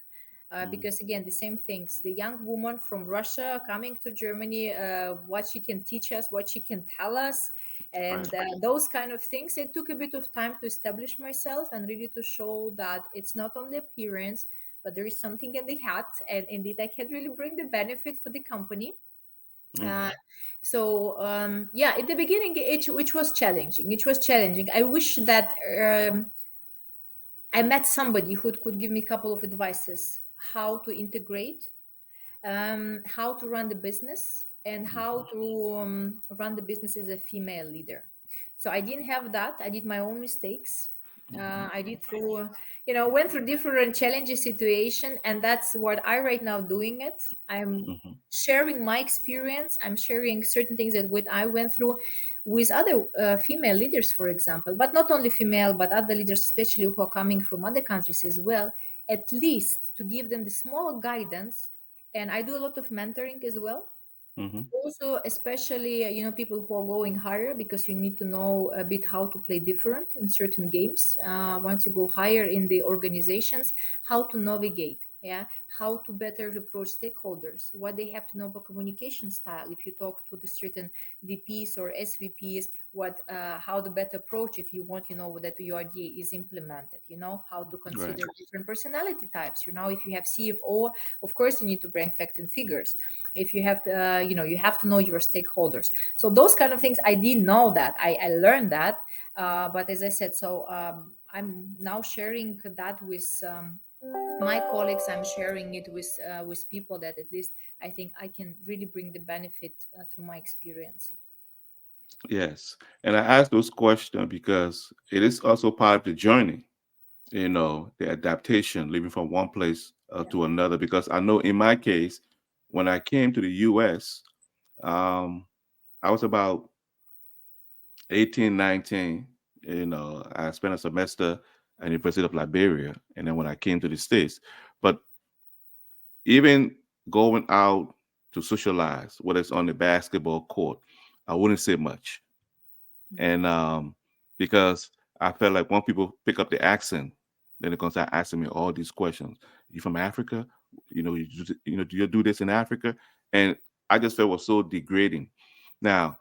Mm.
Because again, the same things. The young woman from Russia coming to Germany, what she can teach us, what she can tell us,
Right.
and those kind of things. It took a bit of time to establish myself and really to show that it's not only appearance, but there is something in the hat, and indeed, I can really bring the benefit for the company. uh,
Hmm.
yeah, at the beginning which was challenging, I wish that I met somebody who could give me a couple of advices how to integrate, how to run the business, and how
Hmm.
to run the business as a female leader. So I didn't have that. I did my own mistakes.
Hmm.
I did through, went through different challenging situation, and that's what I right now doing it. I'm
Hmm.
sharing my experience. I'm sharing certain things that what I went through with other female leaders, for example, but not only female, but other leaders, especially who are coming from other countries as well. At least to give them the small guidance, and I do a lot of mentoring as well.
Hmm.
Also, especially people who are going higher, because you need to know a bit how to play different in certain games. Once you go higher in the organizations, how to navigate, yeah, how to better approach stakeholders, what they have to know about communication style. If you talk to the certain VPs or SVPs, what how the better approach if you want that your idea is implemented. How to
Right.
consider different personality types. If you have CFO, of course you need to bring facts and figures. If you have you have to know your stakeholders. So those kind of things, I didn't know that. I learned that. But as I said, so I'm now sharing that with my colleagues. I'm sharing it with people that at least I think I can really bring the benefit through my experience.
Yes. And I ask those questions because it is also part of the journey, the adaptation, living from one place
Yeah.
to another. Because I know in my case, when I came to the US, um, I was about 18, 19. I spent a semester at University of Liberia. And then when I came to the States, but even going out to socialize, whether it's on the basketball court, I wouldn't say much. And because I felt like when people pick up the accent, then they're gonna start asking me all these questions. You from Africa? Do you do this in Africa? And I just felt it was so degrading. Now,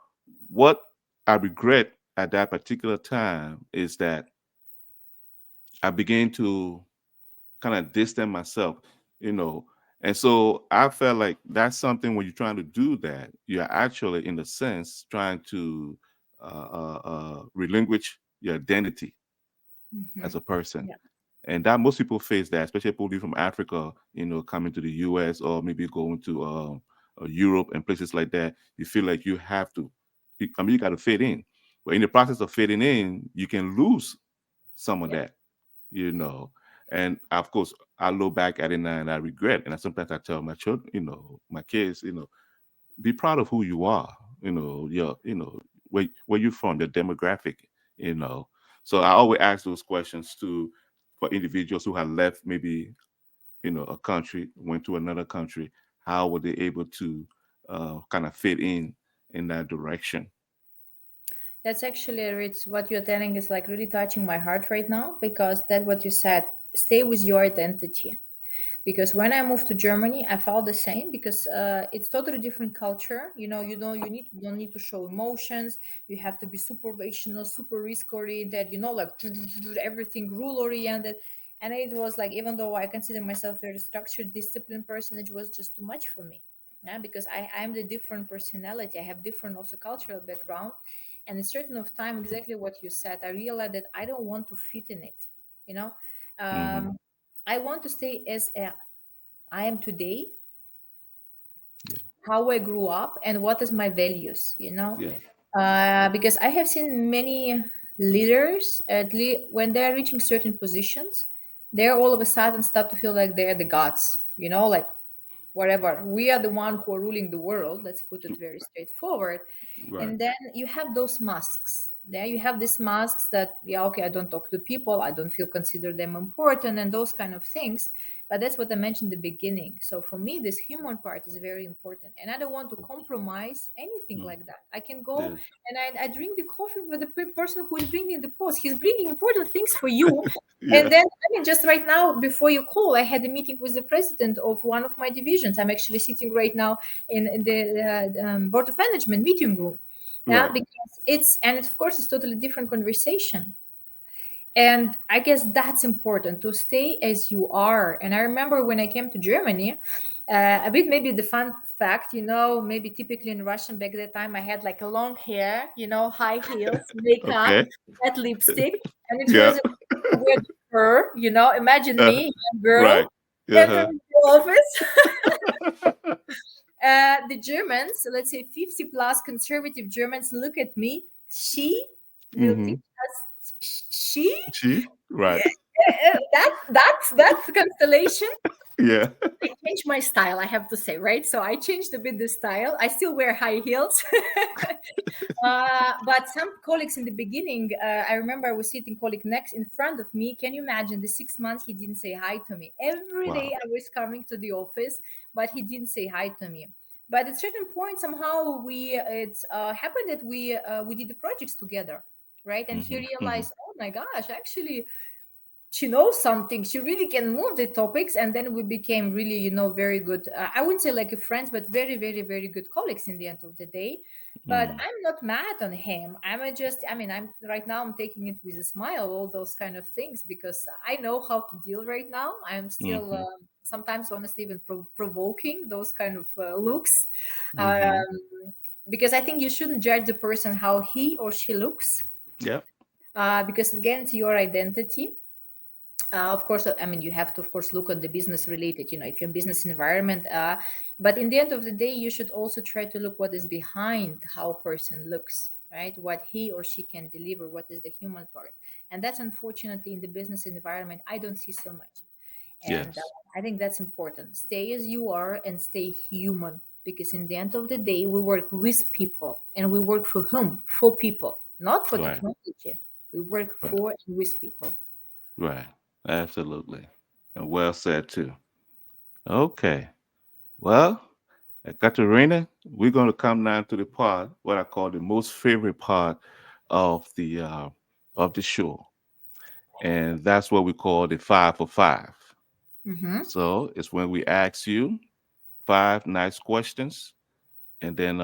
what I regret at that particular time is that I began to kind of distance myself, you know. And so I felt like that's something when you're trying to do that, you're actually, in a sense, trying to relinquish your identity, as a
Hmm.
person.
Yeah.
And that most people face that, especially people from Africa, coming to the US or maybe going to Europe and places like that. You feel like you have to, I mean, you got to fit in. But in the process of fitting in, you can lose some of
Yeah.
that, you know. And of course, I look back at it now and I regret. And sometimes I tell my children, my kids, be proud of who you are. Where you from, the demographic. You know, so I always ask those questions to for individuals who have left maybe a country, went to another country. How were they able to kind of fit in that direction?
That's actually, it's what you're telling is like really touching my heart right now, because that what you said, stay with your identity. Because when I moved to Germany, I felt the same, because it's totally different culture. Don't need to show emotions. You have to be super rational, super risk oriented. Like everything rule oriented. And it was like, even though I consider myself a very structured, disciplined person, it was just too much for me. Yeah, because I'm the different personality. I have different also cultural background, and a certain of time, exactly what you said, I realized that I don't want to fit in it. You know,
Hmm.
um, I want to stay as I am today,
Yeah,
how I grew up, and what is my values.
yeah,
Because I have seen many leaders, when they are reaching certain positions, they're all of a sudden start to feel like they're the gods. Like whatever, we are the one who are ruling the world. Let's put it very straightforward.
right.
And then you have those masks. There you have these masks that, yeah, okay, I don't talk to people, I don't feel consider them important, and those kind of things. But that's what I mentioned in the beginning. So for me, this human part is very important, and I don't want to compromise anything
Mm.
like that. I can go
Yeah,
and I drink the coffee with the person who is bringing the post. He's bringing important things for you.
yeah.
And then, I mean, just right now, before you call, I had a meeting with the president of one of my divisions. I'm actually sitting right now in the board of management meeting room. Yeah,
Right.
because and of course, it's totally different conversation. And I guess that's important, to stay as you are. And I remember when I came to Germany, a bit maybe the fun fact, maybe typically in Russian back at that time, I had like a long hair, high heels, makeup,
Okay.
that lipstick, and it
Yeah.
was with her, imagine
Uh,
me, young girl,
right. Uh-huh.
entering the office. The Germans, let's say 50 plus conservative Germans, look at me. She will
Hmm.
teach us. She?
She? Right.
That's the constellation.
Yeah.
I changed my style, I have to say, right? So I changed a bit the style. I still wear high heels. But some colleagues in the beginning, I remember I was sitting colleague next in front of me. Can you imagine the 6 months he didn't say hi to me? Every day
Wow.
I was coming to the office, but he didn't say hi to me. But at certain point, somehow it's happened that we did the projects together, right? And he
Hmm. Hmm.
realized, oh my gosh, actually she knows something, she really can move the topics. And then we became really, very good, I wouldn't say like a friends, but very, very, very good colleagues in the end of the day. But
Mm.
I'm not mad on him. I'm right now, I'm taking it with a smile, all those kind of things, because I know how to deal right now. I'm still
Hmm.
sometimes honestly even provoking those kind of looks,
Hmm.
um, because I think you shouldn't judge the person how he or she looks,
Yep.
because again, it's your identity. Of course, I mean, you have to of course look at the business related, if you're in business environment, but in the end of the day, you should also try to look what is behind how a person looks, right? What he or she can deliver, what is the human part. And that's unfortunately in the business environment, I don't see so much. And
Yes.
I think that's important. Stay as you are and stay human, because in the end of the day, we work with people, and we work for whom? For people, not for
Right.
technology. We work
Right.
for and with people.
Right. Absolutely. And well said too. Okay. Well, Katerina, we're going to come now to the part what I call the most favorite part of the show, and that's what we call the 5 for 5.
Mm-hmm.
So it's when we ask you 5 nice questions, and then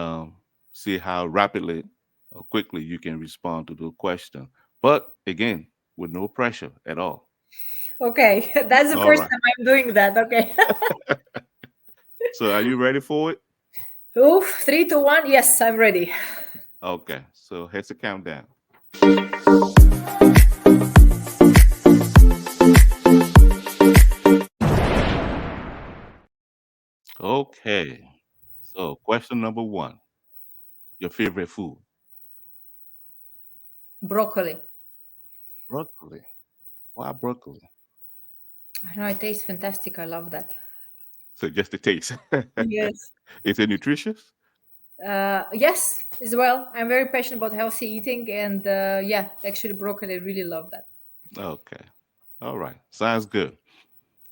see how rapidly or quickly you can respond to the question. But again, with no pressure at all.
Okay, that's the
All
first
right.
time I'm doing that. Okay.
So are you ready for it?
Oof, 3, 2, 1. Yes, I'm ready.
Okay. So here's the countdown. Okay. So, question number one: your favorite food?
Broccoli.
Broccoli. Why broccoli?
I know it tastes fantastic. I love that.
So, just the taste.
Yes.
Is it nutritious?
Yes, as well. I'm very passionate about healthy eating, and yeah, actually, broccoli. I really love that.
Okay. All right. Sounds good.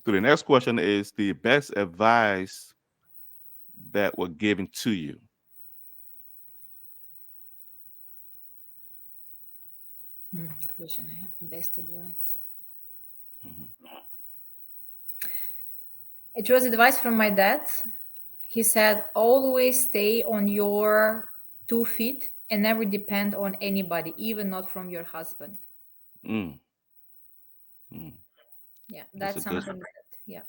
So, the next question is the best advice that were given to you.
Question. I have the best advice.
Mhm.
It was advice from my dad. He said, always stay on your 2 feet and never depend on anybody, even not from your husband.
Mm, mm.
Yeah,
That's a
that's
good
something
one.
that, yeah.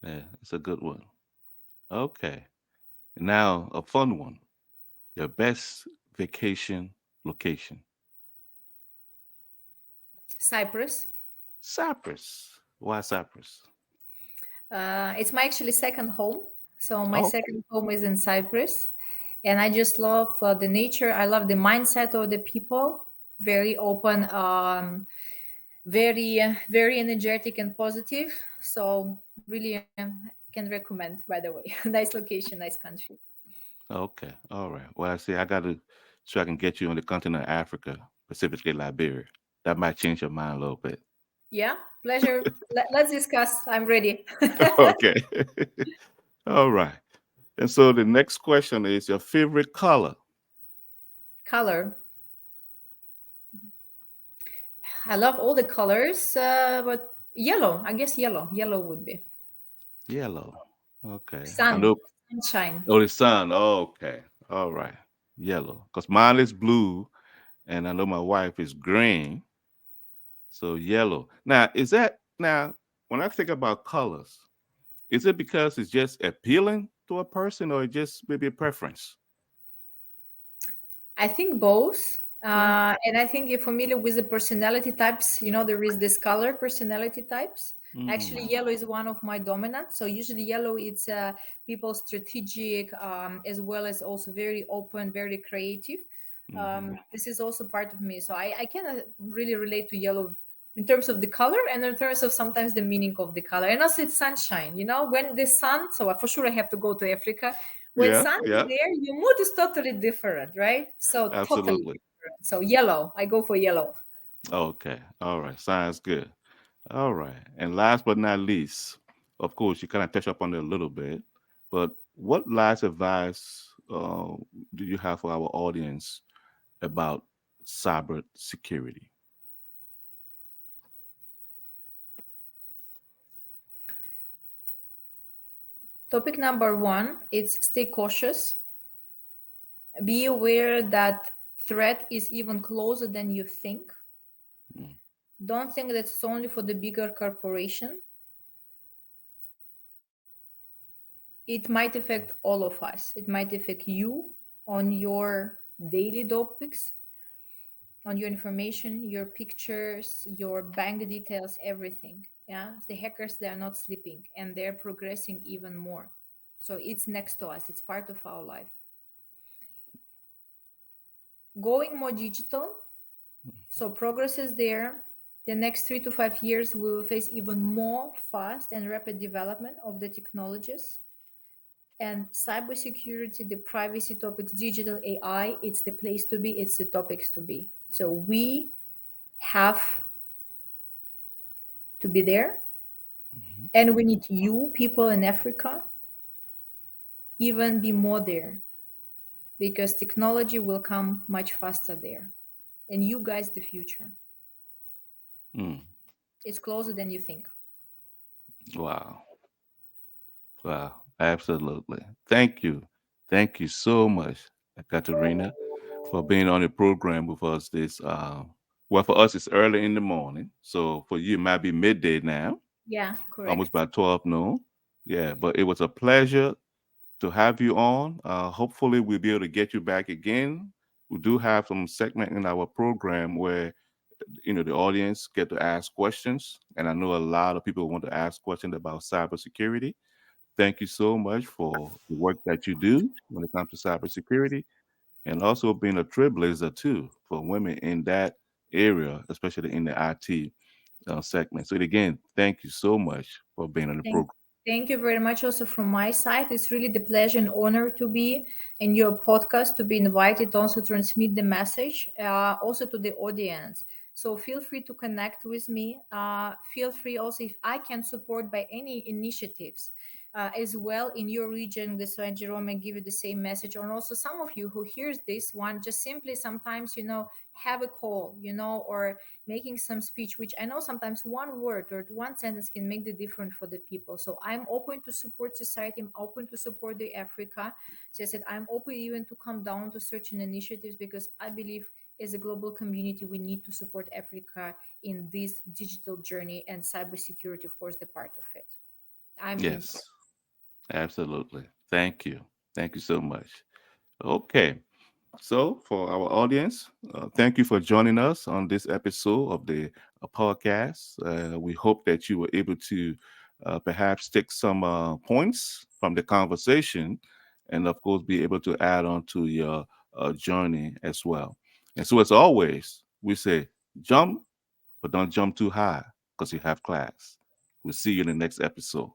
Yeah, it's a good one. Okay. Now, a fun one. Your best vacation location.
Cyprus.
Cyprus. Why Cyprus?
It's my actually second home. So my
Okay.
second home is in Cyprus, and I just love the nature. I love the mindset of the people. Very open, very energetic and positive. So really can recommend. By the way, nice location, nice country.
Okay. All right. Well, I see. I got to so I can get you on the continent of Africa, specifically Liberia. That might change your mind a little bit.
Yeah, pleasure. Let's discuss. I'm ready.
Okay. All right. And so the next question is your favorite color.
Color. I love all the colors, but yellow. I guess yellow. Yellow would be
Yellow. Okay. I
sun,
know.
sunshine.
Oh, the sun. Oh, okay. All right. Yellow. Because mine is blue, and I know my wife is green. So yellow. Now, is that now when I think about colors, is it because it's just appealing to a person or just maybe a preference?
I think both.
Yeah.
And I think you're familiar with the personality types. You know, there is this color personality types. Actually,
Mm,
yellow is one of my dominant. So usually yellow, it's people strategic, as well as also very open, very creative.
mm-hmm.
This is also part of me. So I can really relate to yellow in terms of the color and in terms of sometimes the meaning of the color. And also it's sunshine, you know, when the sun, so for sure I have to go to Africa. When
Yeah.
sun is
Yeah.
there, your mood is totally different, right? So totally
Absolutely.
different. So yellow, I go for yellow.
Okay. All right. Sounds good. All right. And last but not least, of course, you kind of touch up on it a little bit, but what last advice do you have for our audience about cyber security?
Topic number one, it's stay cautious. Be aware that threat is even closer than you think.
Mm,
Don't think that it's only for the bigger corporation. It might affect all of us. It might affect you on your daily topics, on your information, your pictures, your bank details, everything. Yeah, the hackers, they are not sleeping and they're progressing even more. So it's next to us, it's part of our life. Going more digital, so progress is there. The next 3 to 5 years, we will face even more fast and rapid development of the technologies. And cybersecurity, the privacy topics, digital AI, it's the place to be, it's the topics to be. So we have to be there.
mhm.
And we need you, people in Africa, even be more there because technology will come much faster there. And you guys, the future.
Mm.
It's closer than you think.
Wow. Wow. Absolutely. Thank you. Thank you so much, Katerina, for being on the program with us this well for us it's early in the morning. So for you it might be midday now,
Yeah,
almost
correct.
by 12 noon. Yeah, but it was a pleasure to have you on. Hopefully we'll be able to get you back again. We do have some segment in our program where the audience get to ask questions, and I know a lot of people want to ask questions about cybersecurity. thank you so much for the work that you do when it comes to cybersecurity, and also being a trailblazer too for women in that area, especially in the IT segment. So again, thank you so much for being on the
Thank,
program.
thank you very much also from my side. It's really the pleasure and honor to be in your podcast, to be invited, also transmit the message, also to the audience. So feel free to connect with me. Feel free also if I can support by any initiatives as well in your region. This why Jerome I give you the same message. Or also some of you who hears this one, just simply sometimes, have a call, or making some speech, which I know sometimes one word or one sentence can make the difference for the people. So I'm open to support society. I'm open to support the Africa. So I said I'm open even to come down to certain initiatives, because I believe as a global community we need to support Africa in this digital journey, and cybersecurity, of course, the part of it. I'm in there.
Yes, absolutely. Thank you. Thank you so much. Okay. So, for our audience, thank you for joining us on this episode of the podcast. We hope that you were able to perhaps take some points from the conversation and, of course, be able to add on to your journey as well. And so, as always, we say jump, but don't jump too high because you have class. We'll see you in the next episode.